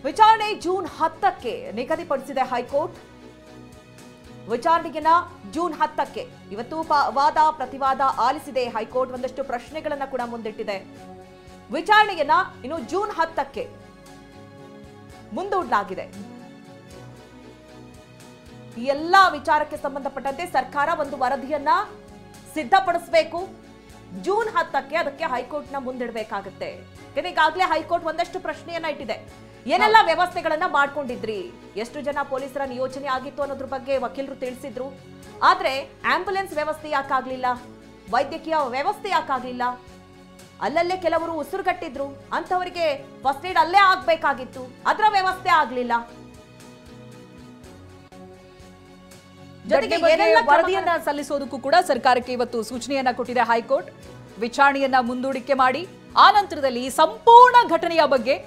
ವಿಚಾರಣೆ June 10ಕ್ಕೆ ನಿಗದಿಪಡಿಸಿದೆ high court. ವಿಚಾರಣೆಯನ್ನ June 10ಕ್ಕೆ ಇವತ್ತು ವಾದ ಪ್ರತಿವಾದ ಆಲಿಸಿದೆ ಹೈಕೋರ್ಟ್. ಒಂದಷ್ಟು ಪ್ರಶ್ನೆಗಳನ್ನ ಕೂಡ ಮುಂದಿಟ್ಟಿದೆ. ವಿಚಾರಣೆಯನ್ನ ಇನ್ನು ಜೂನ್ 10ಕ್ಕೆ ಮುಂದೂಡಲಾಗಿದೆ. ಈ ಎಲ್ಲಾ ವಿಚಾರಕ್ಕೆ ಸಂಬಂಧಪಟ್ಟಂತೆ ಸರ್ಕಾರ ಒಂದು ವರದಿಯನ್ನ ಸಿದ್ಧಪಡಿಸಬೇಕು. ಜೂನ್ 10ಕ್ಕೆ ಅದಕ್ಕೆ ಹೈಕೋರ್ಟ್ನ ಮುಂದಿಡಬೇಕಾಗುತ್ತೆ. ಈಗಾಗಲೇ ಹೈಕೋರ್ಟ್ ಒಂದಷ್ಟು ಪ್ರಶ್ನೆಯನ್ನ ಇಟ್ಟಿದೆ. ಏನೆಲ್ಲ ವ್ಯವಸ್ಥೆಗಳನ್ನ ಮಾಡ್ಕೊಂಡಿದ್ರಿ, ಎಷ್ಟು ಜನ ಪೊಲೀಸರ ನಿಯೋಜನೆ ಆಗಿತ್ತು ಅನ್ನೋದ್ರ ಬಗ್ಗೆ ವಕೀಲರು ತಿಳಿಸಿದ್ರು. ಆದ್ರೆ ಆಂಬ್ಯುಲೆನ್ಸ್ ವ್ಯವಸ್ಥೆ ಯಾಕಾಗ್ಲಿಲ್ಲ, ವೈದ್ಯಕೀಯ ವ್ಯವಸ್ಥೆ ಯಾಕಾಗ್ಲಿಲ್ಲ, ಅಲ್ಲಲ್ಲೇ ಕೆಲವರು ಉಸಿರುಗಟ್ಟಿದ್ರು, ಅಂತವರಿಗೆ ಫಸ್ಟ್ ಏಡ್ ಅಲ್ಲೇ ಆಗ್ಬೇಕಾಗಿತ್ತು, ಅದರ ವ್ಯವಸ್ಥೆ ಆಗ್ಲಿಲ್ಲ. ಜೊತೆಗೆ ವರದಿಯನ್ನ ಸಲ್ಲಿಸೋದಕ್ಕೂ ಕೂಡ ಸರ್ಕಾರಕ್ಕೆ ಇವತ್ತು ಸೂಚನೆಯನ್ನ ಕೊಟ್ಟಿದೆ ಹೈಕೋರ್ಟ್. ವಿಚಾರಣೆಯನ್ನ ಮುಂದೂಡಿಕೆ ಮಾಡಿ ಆ ನಂತರದಲ್ಲಿ ಸಂಪೂರ್ಣ ಘಟನೆಯ ಬಗ್ಗೆ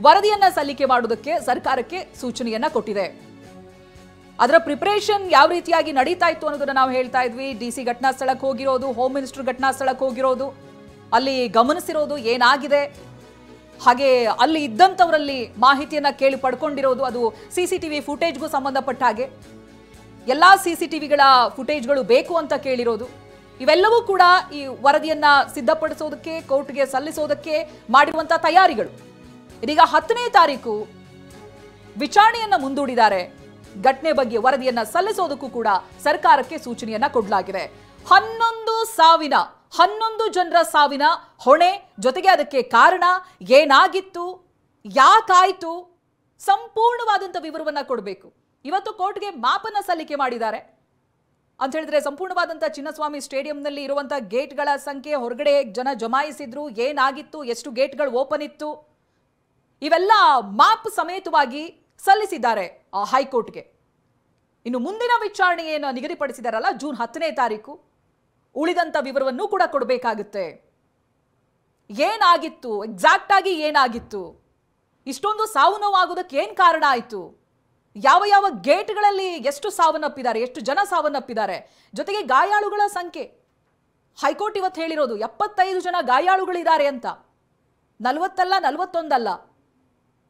ವರದಿಯನ್ನ ಸಲ್ಲಿಕೆ ಮಾಡುವುದಕ್ಕೆ ಸರ್ಕಾರಕ್ಕೆ ಸೂಚನೆಯನ್ನ ಕೊಟ್ಟಿದೆ. ಅದರ ಪ್ರಿಪರೇಷನ್ ಯಾವ ರೀತಿಯಾಗಿ ನಡೀತಾ ಇತ್ತು ಅನ್ನೋದನ್ನ ನಾವು ಹೇಳ್ತಾ ಇದ್ವಿ. ಡಿಸಿ ಘಟನಾ ಸ್ಥಳಕ್ಕೆ ಹೋಗಿರೋದು, ಹೋಮ್ ಮಿನಿಸ್ಟರ್ ಘಟನಾ ಸ್ಥಳಕ್ಕೆ ಹೋಗಿರೋದು, ಅಲ್ಲಿ ಗಮನಿಸಿರೋದು ಏನಾಗಿದೆ, ಹಾಗೆ ಅಲ್ಲಿ ಇದ್ದಂಥವರಲ್ಲಿ ಮಾಹಿತಿಯನ್ನ ಕೇಳಿ ಪಡ್ಕೊಂಡಿರೋದು, ಅದು ಸಿಸಿಟಿವಿ ಫುಟೇಜ್ಗೂ ಸಂಬಂಧಪಟ್ಟ ಹಾಗೆ ಎಲ್ಲಾ ಸಿಸಿಟಿವಿಗಳ ಫುಟೇಜ್ಗಳು ಬೇಕು ಅಂತ ಕೇಳಿರೋದು, ಇವೆಲ್ಲವೂ ಕೂಡ ಈ ವರದಿಯನ್ನ ಸಿದ್ಧಪಡಿಸೋದಕ್ಕೆ ಕೋರ್ಟ್ಗೆ ಸಲ್ಲಿಸೋದಕ್ಕೆ ಮಾಡಿರುವಂತಹ ತಯಾರಿಗಳು. ಇದೀಗ 10ನೇ ತಾರೀಕು ವಿಚಾರಣೆಯನ್ನ ಮುಂದೂಡಿದ್ದಾರೆ. ಘಟನೆ ಬಗ್ಗೆ ವರದಿಯನ್ನ ಸಲ್ಲಿಸೋದಕ್ಕೂ ಕೂಡ ಸರ್ಕಾರಕ್ಕೆ ಸೂಚನೆಯನ್ನ ಕೊಡಲಾಗಿದೆ. 11 ಜನರ ಸಾವಿನ ಹೊಣೆ, ಜೊತೆಗೆ ಅದಕ್ಕೆ ಕಾರಣ ಏನಾಗಿತ್ತು, ಯಾಕಾಯ್ತು, ಸಂಪೂರ್ಣವಾದಂಥ ವಿವರವನ್ನ ಕೊಡಬೇಕು. ಇವತ್ತು ಕೋರ್ಟ್ಗೆ ಮಾಪನ್ನ ಸಲ್ಲಿಕೆ ಮಾಡಿದ್ದಾರೆ ಅಂತ ಹೇಳಿದ್ರೆ ಸಂಪೂರ್ಣವಾದಂಥ ಚಿನ್ನಸ್ವಾಮಿ ಸ್ಟೇಡಿಯಂನಲ್ಲಿ ಇರುವಂತಹ ಗೇಟ್ಗಳ ಸಂಖ್ಯೆ, ಹೊರಗಡೆ ಜನ ಜಮಾಯಿಸಿದ್ರು, ಏನಾಗಿತ್ತು, ಎಷ್ಟು ಗೇಟ್ಗಳು ಓಪನ್ ಇತ್ತು, ಇವೆಲ್ಲ ಮಾಪ್ ಸಮೇತವಾಗಿ ಸಲ್ಲಿಸಿದ್ದಾರೆ ಹೈಕೋರ್ಟ್ಗೆ. ಇನ್ನು ಮುಂದಿನ ವಿಚಾರಣೆ ಏನು ನಿಗದಿಪಡಿಸಿದಾರಲ್ಲ ಜೂನ್ 10ನೇ ತಾರೀಕು, ಉಳಿದಂತ ವಿವರವನ್ನು ಕೂಡ ಕೊಡಬೇಕಾಗುತ್ತೆ. ಏನಾಗಿತ್ತು, ಎಕ್ಸಾಕ್ಟ್ ಆಗಿ ಏನಾಗಿತ್ತು, ಇಷ್ಟೊಂದು ಸಾವು ನೋವಾಗೋದಕ್ಕೆ ಏನ್ ಕಾರಣ ಆಯ್ತು, ಯಾವ ಯಾವ ಗೇಟ್ಗಳಲ್ಲಿ ಎಷ್ಟು ಸಾವನ್ನಪ್ಪಿದ್ದಾರೆ, ಎಷ್ಟು ಜನ ಸಾವನ್ನಪ್ಪಿದ್ದಾರೆ, ಜೊತೆಗೆ ಗಾಯಾಳುಗಳ ಸಂಖ್ಯೆ. ಹೈಕೋರ್ಟ್ ಇವತ್ತು ಹೇಳಿರೋದು 75 ಜನ ಗಾಯಾಳುಗಳಿದ್ದಾರೆ ಅಂತ, 40 ಅಲ್ಲ 41 ಅಲ್ಲ.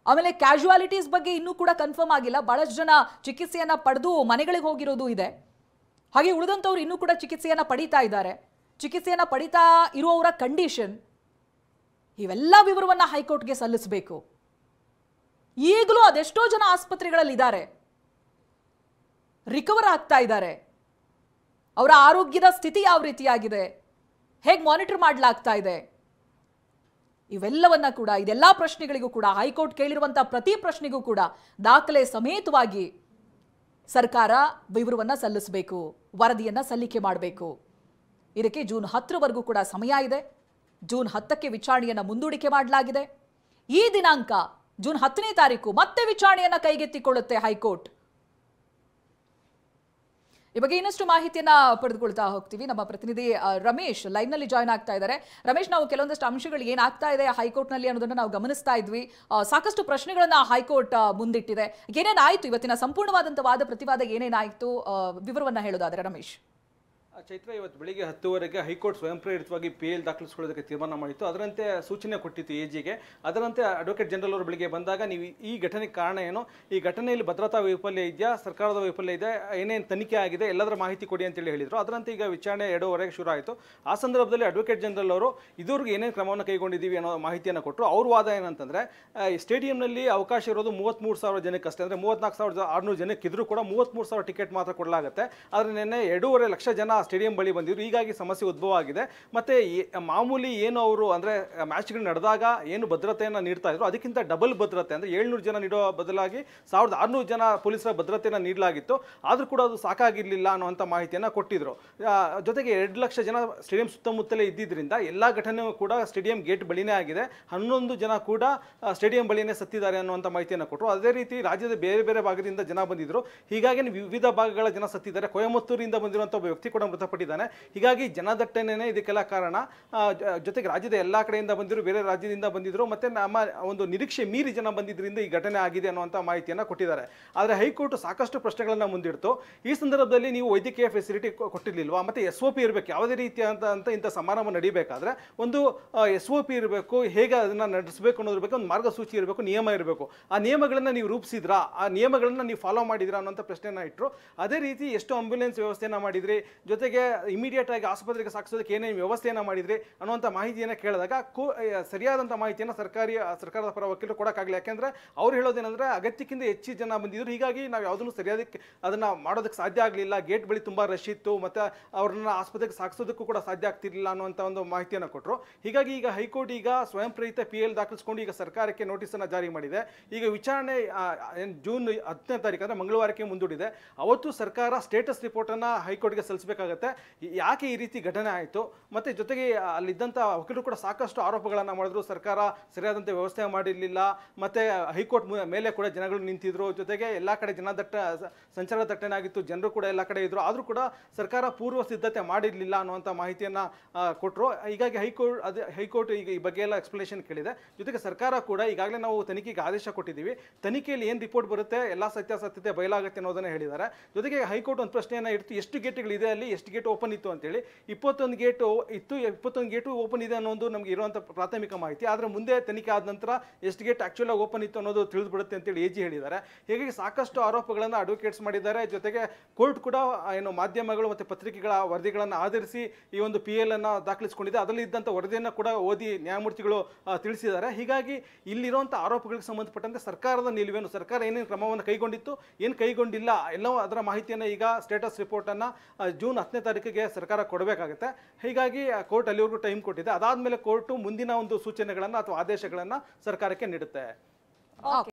ಆಮೇಲೆ ಕ್ಯಾಶುಯಾಲಿಟೀಸ್ ಬಗ್ಗೆ ಇನ್ನೂ ಕೂಡ ಕನ್ಫರ್ಮ್ ಆಗಿಲ್ಲ. ಬಹಳಷ್ಟು ಜನ ಚಿಕಿತ್ಸೆಯನ್ನ ಪಡೆದು ಮನೆಗಳಿಗೆ ಹೋಗಿರೋದು ಇದೆ. ಹಾಗೆ ಉಳಿದಂಥವ್ರು ಇನ್ನೂ ಕೂಡ ಚಿಕಿತ್ಸೆಯನ್ನ ಪಡೀತಾ ಇದ್ದಾರೆ. ಚಿಕಿತ್ಸೆಯನ್ನ ಪಡೀತಾ ಇರುವವರ ಕಂಡೀಷನ್, ಇವೆಲ್ಲ ವಿವರವನ್ನ ಹೈಕೋರ್ಟ್ಗೆ ಸಲ್ಲಿಸಬೇಕು. ಈಗಲೂ ಅದೆಷ್ಟೋ ಜನ ಆಸ್ಪತ್ರೆಗಳಲ್ಲಿ ಇದ್ದಾರೆ, ರಿಕವರ್ ಆಗ್ತಾ ಇದ್ದಾರೆ. ಅವರ ಆರೋಗ್ಯದ ಸ್ಥಿತಿ ಯಾವ ರೀತಿಯಾಗಿದೆ, ಹೇಗೆ ಮಾನಿಟರ್ ಮಾಡಲಾಗ್ತಾ ಇದೆ, ಇವೆಲ್ಲವನ್ನ ಕೂಡ, ಇದೆಲ್ಲ ಪ್ರಶ್ನೆಗಳಿಗೂ ಕೂಡ ಹೈಕೋರ್ಟ್ ಕೇಳಿರುವಂತಹ ಪ್ರತಿ ಪ್ರಶ್ನೆಗೂ ಕೂಡ ದಾಖಲೆ ಸಮೇತವಾಗಿ ಸರ್ಕಾರ ವಿವರವನ್ನ ಸಲ್ಲಿಸಬೇಕು, ವರದಿಯನ್ನ ಸಲ್ಲಿಕೆ ಮಾಡಬೇಕು. ಇದಕ್ಕೆ ಜೂನ್ 10ರವರೆಗೂ ಕೂಡ ಸಮಯ ಇದೆ. ಜೂನ್ 10ಕ್ಕೆ ವಿಚಾರಣೆಯನ್ನ ಮುಂದೂಡಿಕೆ ಮಾಡಲಾಗಿದೆ. ಈ ದಿನಾಂಕ ಜೂನ್ 10ನೇ ತಾರೀಕು ಮತ್ತೆ ವಿಚಾರಣೆಯನ್ನ ಕೈಗೆತ್ತಿಕೊಳ್ಳುತ್ತೆ ಹೈಕೋರ್ಟ್. ಈ ಬಗ್ಗೆ ಇನ್ನಷ್ಟು ಮಾಹಿತಿಯನ್ನ ಪಡೆದುಕೊಳ್ತಾ ಹೋಗ್ತೀವಿ. ನಮ್ಮ ಪ್ರತಿನಿಧಿ ರಮೇಶ್ ಲೈವ್ ನಲ್ಲಿ ಜಾಯ್ನ್ ಆಗ್ತಾ ಇದ್ದಾರೆ. ರಮೇಶ್, ನಾವು ಕೆಲವೊಂದಷ್ಟು ಅಂಶಗಳು ಏನಾಗ್ತಾ ಇದೆ ಹೈಕೋರ್ಟ್ ನಲ್ಲಿ ಅನ್ನೋದನ್ನ ನಾವು ಗಮನಿಸ್ತಾ ಇದ್ವಿ. ಸಾಕಷ್ಟು ಪ್ರಶ್ನೆಗಳನ್ನ ಹೈಕೋರ್ಟ್ ಮುಂದಿಟ್ಟಿದೆ. ಏನೇನಾಯ್ತು ಇವತ್ತಿನ ಸಂಪೂರ್ಣವಾದಂತಹ ವಾದ ಪ್ರತಿವಾದ, ಏನೇನಾಯ್ತು ವಿವರವನ್ನ ಹೇಳೋದಾದ್ರೆ ರಮೇಶ್. ಚೈತ್ರ, ಇವತ್ತು ಬೆಳಿಗ್ಗೆ 10 ಹೈಕೋರ್ಟ್ ಸ್ವಯಂ ಪ್ರೇರಿತವಾಗಿ PL ದಾಖಲಿಸಿಕೊಳ್ಳೋದಕ್ಕೆ ತೀರ್ಮಾನ ಮಾಡಿತ್ತು. ಅದರಂತೆ ಸೂಚನೆ ಕೊಟ್ಟಿತ್ತು AGಗೆ. ಅದರಂತೆ ಅಡ್ವೊಕೇಟ್ ಜನರಲ್ ಅವರು ಬೆಳಿಗ್ಗೆ ಬಂದಾಗ ನೀವು ಈ ಘಟನೆಗೆ ಕಾರಣ ಏನು, ಈ ಘಟನೆಯಲ್ಲಿ ಭದ್ರತಾ ವೈಫಲ್ಯ ಇದೆಯಾ, ಸರ್ಕಾರದ ವೈಫಲ್ಯ ಇದೆ, ಏನೇನು ತನಿಖೆ ಆಗಿದೆ, ಎಲ್ಲದರ ಮಾಹಿತಿ ಕೊಡಿ ಅಂತೇಳಿ ಹೇಳಿದರು. ಅದರಂತೆ ಈಗ ವಿಚಾರಣೆ 2:30ಗೆ ಶುರು ಆಯಿತು. ಆ ಸಂದರ್ಭದಲ್ಲಿ ಅಡ್ವೊಕೇಟ್ ಜನರಲ್ ಅವರು ಇದುವರೆಗೂ ಏನೇನು ಕ್ರಮವನ್ನು ಕೈಗೊಂಡಿದ್ದೀವಿ ಅನ್ನೋ ಮಾಹಿತಿಯನ್ನು ಕೊಟ್ಟರು. ಅವ್ರ ವಾದ ಏನಂತಂದರೆ, ಸ್ಟೇಡಿಯಂನಲ್ಲಿ ಅವಕಾಶ ಇರೋದು 33,000 ಜನಕ್ಕೆ ಅಷ್ಟೇ, ಅಂದರೆ 34,600 ಜನಕ್ಕೆ ಇದ್ರೂ ಕೂಡ 33,000 ಟಿಕೆಟ್ ಮಾತ್ರ ಕೊಡಲಾಗುತ್ತೆ. ಆದರೆ ನಿನ್ನೆ 2.5 ಲಕ್ಷ ಜನ ಸ್ಟೇಡಿಯಂ ಬಳಿ ಬಂದಿದ್ರು. ಹೀಗಾಗಿ ಸಮಸ್ಯೆ ಉದ್ಭವ ಆಗಿದೆ. ಮತ್ತೆ ಮಾಮೂಲಿ ಏನು ಅವರು ಅಂದರೆ ಮ್ಯಾಚ್ಗಳು ನಡೆದಾಗ ಏನು ಭದ್ರತೆಯನ್ನು ನೀಡ್ತಾ ಇದ್ರು ಅದಕ್ಕಿಂತ ಡಬಲ್ ಭದ್ರತೆ, ಅಂದರೆ 700 ಜನ ನೀಡುವ ಬದಲಾಗಿ 1,600 ಜನ ಪೊಲೀಸರ ಭದ್ರತೆಯನ್ನು ನೀಡಲಾಗಿತ್ತು. ಆದರೂ ಕೂಡ ಅದು ಸಾಕಾಗಿರಲಿಲ್ಲ ಅನ್ನುವಂಥ ಮಾಹಿತಿಯನ್ನು ಕೊಟ್ಟಿದ್ರು. ಜೊತೆಗೆ 2 ಲಕ್ಷ ಜನ ಸ್ಟೇಡಿಯಂ ಸುತ್ತಮುತ್ತಲೇ ಇದ್ದಿದ್ದರಿಂದ ಎಲ್ಲ ಘಟನೆಯೂ ಕೂಡ ಸ್ಟೇಡಿಯಂ ಗೇಟ್ ಬಳಿನೇ ಆಗಿದೆ. 11 ಜನ ಕೂಡ ಸ್ಟೇಡಿಯಂ ಬಳಿನೇ ಸತ್ತಿದ್ದಾರೆ ಅನ್ನುವಂಥ ಮಾಹಿತಿಯನ್ನು ಕೊಟ್ಟರು. ಅದೇ ರೀತಿ ರಾಜ್ಯದ ಬೇರೆ ಬೇರೆ ಭಾಗದಿಂದ ಜನ ಬಂದಿದ್ರು. ಹೀಗಾಗಿ ವಿವಿಧ ಭಾಗಗಳ ಜನ ಸತ್ತಿದ್ದಾರೆ. ಕೊಯಮತ್ತೂರಿಂದ ಬಂದಿರುವಂಥ ಒಬ್ಬ ವ್ಯಕ್ತಿ ಕೂಡ ಮೃತಪಟ್ಟಿದ್ದಾನೆ. ಹೀಗಾಗಿ ಜನದಟ್ಟಣೆನೇ ಇದಕ್ಕೆಲ್ಲ ಕಾರಣ. ಜೊತೆಗೆ ರಾಜ್ಯದ ಎಲ್ಲಾ ಕಡೆಯಿಂದ ಬಂದಿದ್ರು, ಬೇರೆ ರಾಜ್ಯದಿಂದ ಬಂದಿದ್ರು, ಮತ್ತೆ ನಮ್ಮ ಒಂದು ನಿರೀಕ್ಷೆ ಮೀರಿ ಜನ ಬಂದಿದ್ರಿಂದ ಈ ಘಟನೆ ಆಗಿದೆ ಅನ್ನುವಂಥ ಮಾಹಿತಿಯನ್ನು ಕೊಟ್ಟಿದ್ದಾರೆ. ಆದರೆ ಹೈಕೋರ್ಟ್ ಸಾಕಷ್ಟು ಪ್ರಶ್ನೆಗಳನ್ನ ಮುಂದಿಡ್ತು. ಈ ಸಂದರ್ಭದಲ್ಲಿ ನೀವು ವೈದ್ಯಕೀಯ ಫೆಸಿಲಿಟಿ ಕೊಟ್ಟಿರ್ಲಿಲ್ವಾ, ಮತ್ತೆ SOP ಇರಬೇಕು, ಯಾವುದೇ ರೀತಿಯಾದಂಥ ಇಂಥ ಸಮಾರಂಭ ನಡೀಬೇಕಾದ್ರೆ ಒಂದು SOP ಇರಬೇಕು, ಹೇಗೆ ಅದನ್ನ ನಡೆಸಬೇಕು ಅನ್ನೋದ್ರ ಬಗ್ಗೆ ಒಂದು ಮಾರ್ಗಸೂಚಿ ಇರಬೇಕು, ನಿಯಮ ಇರಬೇಕು. ಆ ನಿಯಮಗಳನ್ನ ನೀವು ರೂಪಿಸಿದ್ರಾ, ಆ ನಿಯಮಗಳನ್ನ ನೀವು ಫಾಲೋ ಮಾಡಿದ್ರಾ ಅನ್ನೋಂಥ ಪ್ರಶ್ನೆನ ಇಟ್ಟರು. ಅದೇ ರೀತಿ ಎಷ್ಟು ಆಂಬ್ಯುಲೆನ್ಸ್ ವ್ಯವಸ್ಥೆಯನ್ನ ಮಾಡಿದ್ರಿ, ಜೊತೆಗೆ ಇಮಿಡಿಯೇಟ್ ಆಗಿ ಆಸ್ಪತ್ರೆಗೆ ಸಾಗಿಸೋದಕ್ಕೆ ಏನೇನು ವ್ಯವಸ್ಥೆಯನ್ನ ಮಾಡಿದ್ರಿ ಅನ್ನುವಂಥ ಮಾಹಿತಿಯನ್ನು ಕೇಳಿದಾಗ ಸರಿಯಾದಂಥ ಮಾಹಿತಿಯನ್ನು ಸರ್ಕಾರದ ಪರ ವಕೀಲರು ಕೊಡೋಕ್ಕಾಗಲಿ. ಯಾಕೆಂದ್ರೆ ಅವ್ರು ಹೇಳೋದೇನೆಂದ್ರೆ ಅಗತ್ಯಕ್ಕಿಂತ ಹೆಚ್ಚು ಜನ ಬಂದಿದ್ರು, ಹೀಗಾಗಿ ನಾವು ಯಾವುದನ್ನು ಸರಿಯಾದಕ್ಕೆ ಅದನ್ನ ಮಾಡೋದಕ್ಕೆ ಸಾಧ್ಯ ಆಗಲಿಲ್ಲ, ಗೇಟ್ ಬಳಿ ತುಂಬಾ ರಶ್ ಇತ್ತು, ಮತ್ತೆ ಅವ್ರನ್ನ ಆಸ್ಪತ್ರೆಗೆ ಸಾಗಿಸೋದಕ್ಕೂ ಕೂಡ ಸಾಧ್ಯ ಆಗ್ತಿರ್ಲಿಲ್ಲ ಅನ್ನುವಂಥ ಒಂದು ಮಾಹಿತಿಯನ್ನು ಕೊಟ್ಟರು. ಹೀಗಾಗಿ ಈಗ ಹೈಕೋರ್ಟ್ ಈಗ ಸ್ವಯಂ ಪ್ರೇರಿತ PL ದಾಖಲಿಸಿಕೊಂಡು ಈಗ ಸರ್ಕಾರಕ್ಕೆ ನೋಟಿಸನ್ನು ಜಾರಿ ಮಾಡಿದೆ. ಈಗ ವಿಚಾರಣೆ ಜೂನ್ 10ನೇ ತಾರೀಕು ಅಂದರೆ ಮಂಗಳವಾರಕ್ಕೆ ಮುಂದೂಡಿದೆ. ಅವತ್ತು ಸರ್ಕಾರ ಸ್ಟೇಟಸ್ ರಿಪೋರ್ಟನ್ನು ಹೈಕೋರ್ಟ್ಗೆ ಸಲ್ಲಿಸಬೇಕಾಗತ್ತೆ. ಯಾಕೆ ಈ ರೀತಿ ಘಟನೆ ಆಯಿತು, ಮತ್ತೆ ಜೊತೆಗೆ ಅಲ್ಲಿದ್ದಂಥ ವಕೀಲರು ಕೂಡ ಸಾಕಷ್ಟು ಆರೋಪಗಳನ್ನು ಮಾಡಿದ್ರು. ಸರ್ಕಾರ ಸರಿಯಾದಂಥ ವ್ಯವಸ್ಥೆ ಮಾಡಿರಲಿಲ್ಲ, ಮತ್ತೆ ಹೈಕೋರ್ಟ್ ಮೇಲೆ ಕೂಡ ಜನಗಳು ನಿಂತಿದ್ರು, ಜೊತೆಗೆ ಎಲ್ಲ ಕಡೆ ಸಂಚಾರ ದಟ್ಟಣೆ ಆಗಿತ್ತು, ಜನರು ಕೂಡ ಎಲ್ಲ ಕಡೆ ಇದ್ರು, ಆದರೂ ಕೂಡ ಸರ್ಕಾರ ಪೂರ್ವ ಸಿದ್ಧತೆ ಮಾಡಿರಲಿಲ್ಲ ಅನ್ನುವಂಥ ಮಾಹಿತಿಯನ್ನು ಕೊಟ್ಟರು. ಹೀಗಾಗಿ ಹೈಕೋರ್ಟ್ ಈಗ ಈ ಬಗ್ಗೆ ಎಲ್ಲ ಎಕ್ಸ್ಪ್ಲನೇಷನ್ ಕೇಳಿದೆ. ಜೊತೆಗೆ ಸರ್ಕಾರ ಕೂಡ ಈಗಾಗಲೇ ನಾವು ತನಿಖೆಗೆ ಆದೇಶ ಕೊಟ್ಟಿದ್ದೀವಿ, ತನಿಖೆಯಲ್ಲಿ ಏನು ರಿಪೋರ್ಟ್ ಬರುತ್ತೆ ಎಲ್ಲ ಸತ್ಯಾಸತ್ಯತೆ ಬಯಲಾಗುತ್ತೆ ಅನ್ನೋದನ್ನು ಹೇಳಿದ್ದಾರೆ. ಜೊತೆಗೆ ಹೈಕೋರ್ಟ್ ಒಂದು ಪ್ರಶ್ನೆಯನ್ನು ಇಡ್ತು, ಎಷ್ಟು ಗೇಟ್ಗಳಿದೆ ಅಲ್ಲಿ, ಎಷ್ಟು ಗೇಟ್ ಓಪನ್ ಇತ್ತು ಅಂತೇಳಿ. 21 ಗೇಟ್ ಇತ್ತು, 21 ಗೇಟು ಓಪನ್ ಇದೆ ಅನ್ನೋದು ನಮಗೆ ಇರುವಂಥ ಪ್ರಾಥಮಿಕ ಮಾಹಿತಿ. ಆದರೆ ಮುಂದೆ ತನಿಖೆ ಆದ ನಂತರ ಎಷ್ಟು ಗೇಟ್ ಆಕ್ಚುಲ್ ಆಗಿ ಓಪನ್ ಇತ್ತು ಅನ್ನೋದು ತಿಳಿದು ಬಿಡುತ್ತೆ ಅಂತೇಳಿ AG ಹೇಳಿದ್ದಾರೆ. ಹೀಗಾಗಿ ಸಾಕಷ್ಟು ಆರೋಪಗಳನ್ನು ಅಡ್ವೊಕೇಟ್ಸ್ ಮಾಡಿದ್ದಾರೆ. ಜೊತೆಗೆ ಕೋರ್ಟ್ ಕೂಡ ಏನು ಮಾಧ್ಯಮಗಳು ಮತ್ತು ಪತ್ರಿಕೆಗಳ ವರದಿಗಳನ್ನು ಆಧರಿಸಿ ಈ ಒಂದು PL ಅನ್ನು ದಾಖಲಿಸಿಕೊಂಡಿದೆ. ಅದರಲ್ಲಿ ಇದ್ದಂಥ ವರದಿಯನ್ನು ಕೂಡ ಓದಿ ನ್ಯಾಯಮೂರ್ತಿಗಳು ತಿಳಿಸಿದ್ದಾರೆ. ಹೀಗಾಗಿ ಇಲ್ಲಿರುವಂಥ ಆರೋಪಗಳಿಗೆ ಸಂಬಂಧಪಟ್ಟಂತೆ ಸರ್ಕಾರದ ನಿಲುವೇನು, ಸರ್ಕಾರ ಏನೇನು ಕ್ರಮವನ್ನು ಕೈಗೊಂಡಿತ್ತು, ಏನು ಕೈಗೊಂಡಿಲ್ಲ, ಎಲ್ಲವೂ ಅದರ ಮಾಹಿತಿಯನ್ನು ಈಗ ಸ್ಟೇಟಸ್ ರಿಪೋರ್ಟನ್ನು ಜೂನ್ 10ನೇ ತಾರೀಕಿಗೆ ಸರ್ಕಾರ ಕೊಡಬೇಕಾಗುತ್ತೆ. ಹೀಗಾಗಿ ಕೋರ್ಟ್ ಅಲ್ಲಿವರೆಗೂ ಟೈಮ್ ಕೊಟ್ಟಿದೆ. ಅದಾದಮೇಲೆ ಕೋರ್ಟು ಮುಂದಿನ ಒಂದು ಸೂಚನೆಗಳನ್ನು ಅಥವಾ ಆದೇಶಗಳನ್ನು ಸರ್ಕಾರಕ್ಕೆ ನೀಡುತ್ತೆ.